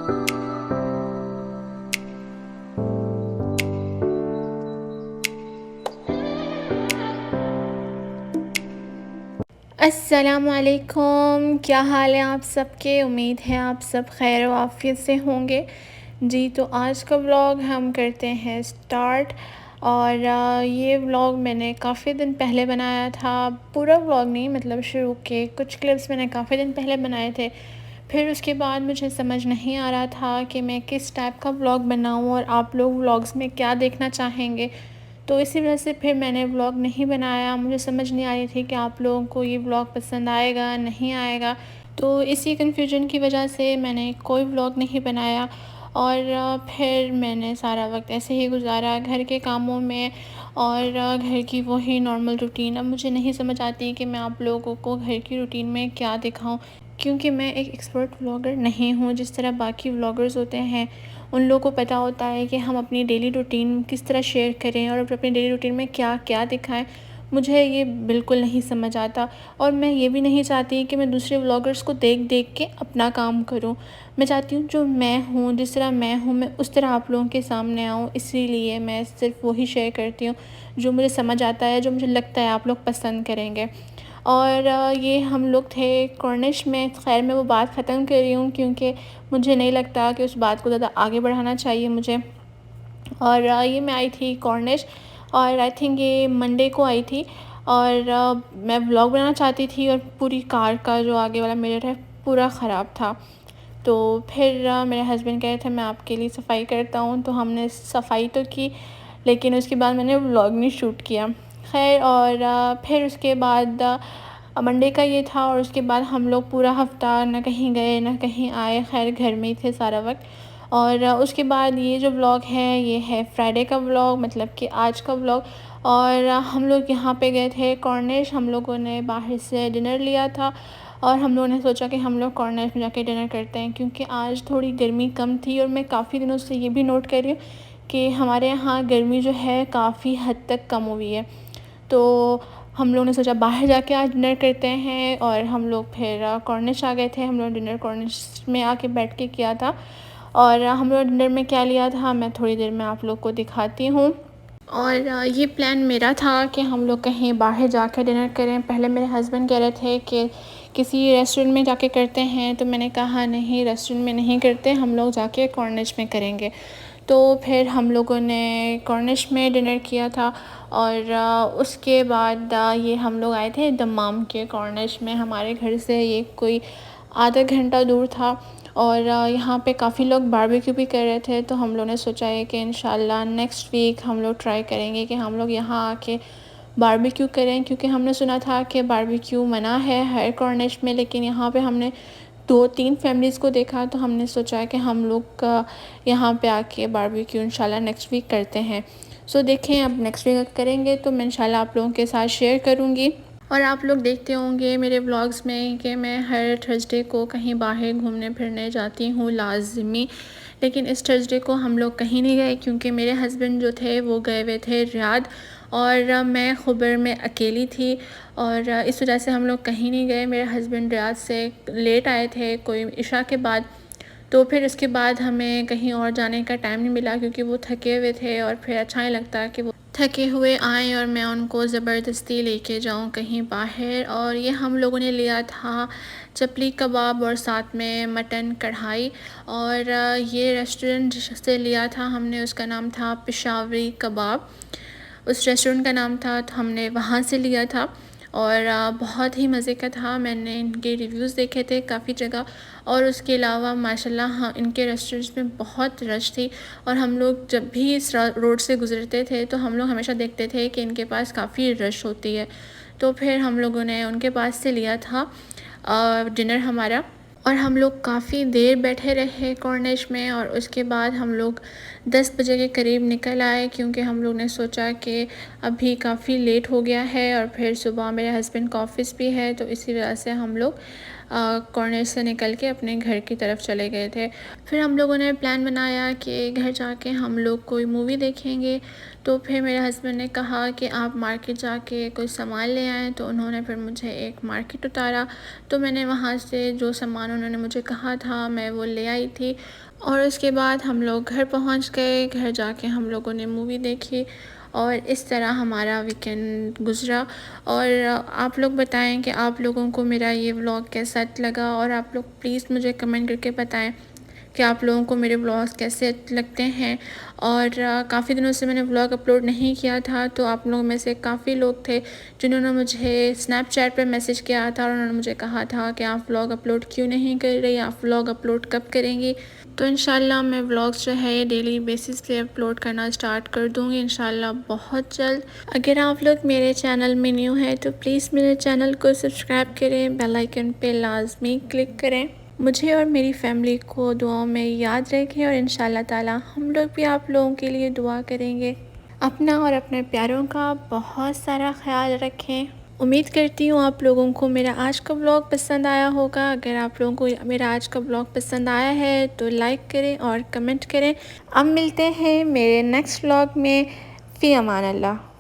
अस्सलामुअलैकुम, क्या हाल है आप सबके। उम्मीद है आप सब खैर व आफ़ियत से होंगे। जी, तो आज का व्लॉग हम करते हैं स्टार्ट। और ये व्लॉग मैंने काफ़ी दिन पहले बनाया था। पूरा व्लॉग नहीं, मतलब शुरू के कुछ क्लिप्स मैंने काफ़ी दिन पहले बनाए थे। फिर उसके बाद मुझे समझ नहीं आ रहा था कि मैं किस टाइप का व्लॉग बनाऊँ और आप लोग व्लॉग्स में क्या देखना चाहेंगे। तो इसी वजह से फिर मैंने व्लॉग नहीं बनाया। मुझे समझ नहीं आ रही थी कि आप लोगों को ये व्लॉग पसंद आएगा नहीं आएगा। तो इसी कन्फ्यूजन की वजह से मैंने कोई व्लॉग नहीं बनाया। और फिर मैंने सारा वक्त ऐसे ही गुजारा घर के कामों में और घर की वही नॉर्मल रूटीन। अब मुझे नहीं समझ आती कि मैं आप लोगों को घर की रूटीन में क्या दिखाऊं, क्योंकि मैं एक एक्सपर्ट व्लॉगर नहीं हूँ। जिस तरह बाकी व्लॉगर्स होते हैं उन लोगों को पता होता है कि हम अपनी डेली रूटीन किस तरह शेयर करें और अपनी डेली रूटीन में क्या क्या दिखाएं। मुझे ये बिल्कुल नहीं समझ आता और मैं ये भी नहीं चाहती कि मैं दूसरे व्लॉगर्स को देख देख के अपना काम करूं। मैं चाहती हूँ जो मैं हूँ, जिस तरह मैं हूँ, मैं उस तरह आप लोगों के सामने आऊँ। इसीलिए मैं सिर्फ वही शेयर करती हूँ जो मुझे समझ आता है, जो मुझे लगता है आप लोग पसंद करेंगे। और ये हम लोग थे कॉर्निश में। ख़ैर मैं वो बात ख़त्म कर रही हूँ क्योंकि मुझे नहीं लगता कि उस बात को ज़्यादा आगे बढ़ाना चाहिए मुझे। और ये मैं आई थी कॉर्निश और आई थिंक ये मंडे को आई थी। और मैं व्लॉग बनाना चाहती थी और पूरी कार का जो आगे वाला मिरर है पूरा ख़राब था। तो फिर मेरे हस्बैंड कह रहे थे मैं आपके लिए सफाई करता हूँ, तो हमने सफाई तो की लेकिन उसके बाद मैंने व्लॉग नहीं शूट किया। खैर और फिर उसके बाद मंडे का ये था और उसके बाद हम लोग पूरा हफ़्ता ना कहीं गए ना कहीं आए। खैर घर में ही थे सारा वक्त। और उसके बाद ये जो व्लॉग है ये है फ्राइडे का व्लॉग, मतलब कि आज का व्लॉग। और हम लोग यहाँ पे गए थे कॉर्निश। हम लोगों ने बाहर से डिनर लिया था और हम लोगों ने सोचा कि हम लोग कॉर्निश में जाके डिनर करते हैं, क्योंकि आज थोड़ी गर्मी कम थी। और मैं काफ़ी दिनों से ये भी नोट कर रही हूँ कि हमारे यहाँ गर्मी जो है काफ़ी हद तक कम हुई है। तो हम लोगों ने सोचा बाहर जाके आज डिनर करते हैं और हम लोग फिर कॉर्निश आ गए थे। हम लोग डिनर कॉर्निश में आके बैठ के किया था। और हम लोग डिनर में क्या लिया था मैं थोड़ी देर में आप लोग को दिखाती हूँ। और ये प्लान मेरा था कि हम लोग कहीं बाहर जाकर डिनर करें। पहले मेरे हस्बैंड कह रहे थे कि किसी रेस्टोरेंट में जाके करते हैं, तो मैंने कहा नहीं, रेस्टोरेंट में नहीं करते, हम लोग जाके कॉर्निश में करेंगे। तो फिर हम लोगों ने कॉर्निश में डिनर किया था। और उसके बाद ये हम लोग आए थे दमाम के कॉर्निश में। हमारे घर से ये कोई आधा घंटा दूर था। और यहाँ पे काफ़ी लोग बारबेक्यू भी कर रहे थे, तो हम लोग ने सोचा है कि इंशाल्लाह नेक्स्ट वीक हम लोग ट्राई करेंगे कि हम लोग यहाँ आके बारबेक्यू करें, क्योंकि हमने सुना था कि बारबेक्यू मना है हर कॉर्निश में। लेकिन यहाँ पे हमने 2-3 फैमिलीज़ को देखा, तो हमने सोचा है कि हम लोग यहाँ पे आके बारबेक्यू इंशाल्लाह नेक्स्ट वीक करते हैं। सो देखें अब नेक्स्ट वीक करेंगे तो मैं इंशाल्लाह आप लोगों के साथ शेयर करूँगी। और आप लोग देखते होंगे मेरे व्लॉग्स में कि मैं हर थर्सडे को कहीं बाहर घूमने फिरने जाती हूँ लाज़मी। लेकिन इस थर्सडे को हम लोग कहीं नहीं गए क्योंकि मेरे हस्बैंड जो थे वो गए हुए थे रियाद और मैं खुबर में अकेली थी। और इस वजह से हम लोग कहीं नहीं गए। मेरे हस्बैंड रियाद से लेट आए थे कोई इशा के बाद। तो फिर उसके बाद हमें कहीं और जाने का टाइम नहीं मिला क्योंकि वो थके हुए थे और फिर अच्छा नहीं लगता कि वो थके हुए आएँ और मैं उनको ज़बरदस्ती लेके जाऊँ कहीं बाहर। और ये हम लोगों ने लिया था चपली कबाब और साथ में मटन कढ़ाई। और ये रेस्टोरेंट से लिया था हमने, उसका नाम था पेशावरी कबाब, उस रेस्टोरेंट का नाम था, तो हमने वहाँ से लिया था। और बहुत ही मज़े का था। मैंने इनके रिव्यूज़ देखे थे काफ़ी जगह। और उसके अलावा माशाल्लाह हाँ इनके रेस्टोरेंट्स में बहुत रश थी। और हम लोग जब भी इस रोड से गुज़रते थे तो हम लोग हमेशा देखते थे कि इनके पास काफ़ी रश होती है। तो फिर हम लोगों ने उनके पास से लिया था डिनर हमारा। और हम लोग काफ़ी देर बैठे रहे कॉर्निश में। और उसके बाद हम लोग 10 बजे के करीब निकल आए क्योंकि हम लोग ने सोचा कि अभी काफ़ी लेट हो गया है और फिर सुबह मेरे हस्बैंड का ऑफ़िस भी है, तो इसी वजह से हम लोग कॉर्निश से निकल के अपने घर की तरफ चले गए थे। फिर हम लोगों ने प्लान बनाया कि घर जाके हम लोग कोई मूवी देखेंगे। तो फिर मेरे हस्बैंड ने कहा कि आप मार्केट जाके कोई सामान ले आएँ, तो उन्होंने फिर मुझे एक मार्केट उतारा। तो मैंने वहाँ से जो सामान उन्होंने मुझे कहा था मैं वो ले आई थी। और उसके बाद हम लोग घर पहुंच गए। घर जाके हम लोगों ने मूवी देखी और इस तरह हमारा वीकेंड गुज़रा। और आप लोग बताएं कि आप लोगों को मेरा ये व्लॉग कैसा लगा, और आप लोग प्लीज़ मुझे कमेंट करके बताएं कि आप लोगों को मेरे व्लॉग्स कैसे लगते हैं। और काफ़ी दिनों से मैंने व्लॉग अपलोड नहीं किया था, तो आप लोगों में से काफ़ी लोग थे जिन्होंने मुझे स्नैपचैट पे मैसेज किया था और उन्होंने मुझे कहा था कि आप व्लॉग अपलोड क्यों नहीं कर रही, आप व्लॉग अपलोड कब करेंगी। तो इंशाल्लाह मैं व्लॉग्स जो है ये डेली बेसिस पे अपलोड करना स्टार्ट कर दूँगी इंशाल्लाह बहुत जल्द। अगर आप लोग मेरे चैनल में न्यू हैं तो प्लीज़ मेरे चैनल को सब्सक्राइब करें, बेल आइकन पे लाजमी क्लिक करें। मुझे और मेरी फैमिली को दुआओं में याद रखें और इंशाल्लाह ताला हम लोग भी आप लोगों के लिए दुआ करेंगे। अपना और अपने प्यारों का बहुत सारा ख्याल रखें। उम्मीद करती हूँ आप लोगों को मेरा आज का व्लॉग पसंद आया होगा। अगर आप लोगों को मेरा आज का व्लॉग पसंद आया है तो लाइक करें और कमेंट करें। अब मिलते हैं मेरे नेक्स्ट व्लॉग में। फ़ी अमान अल्लाह।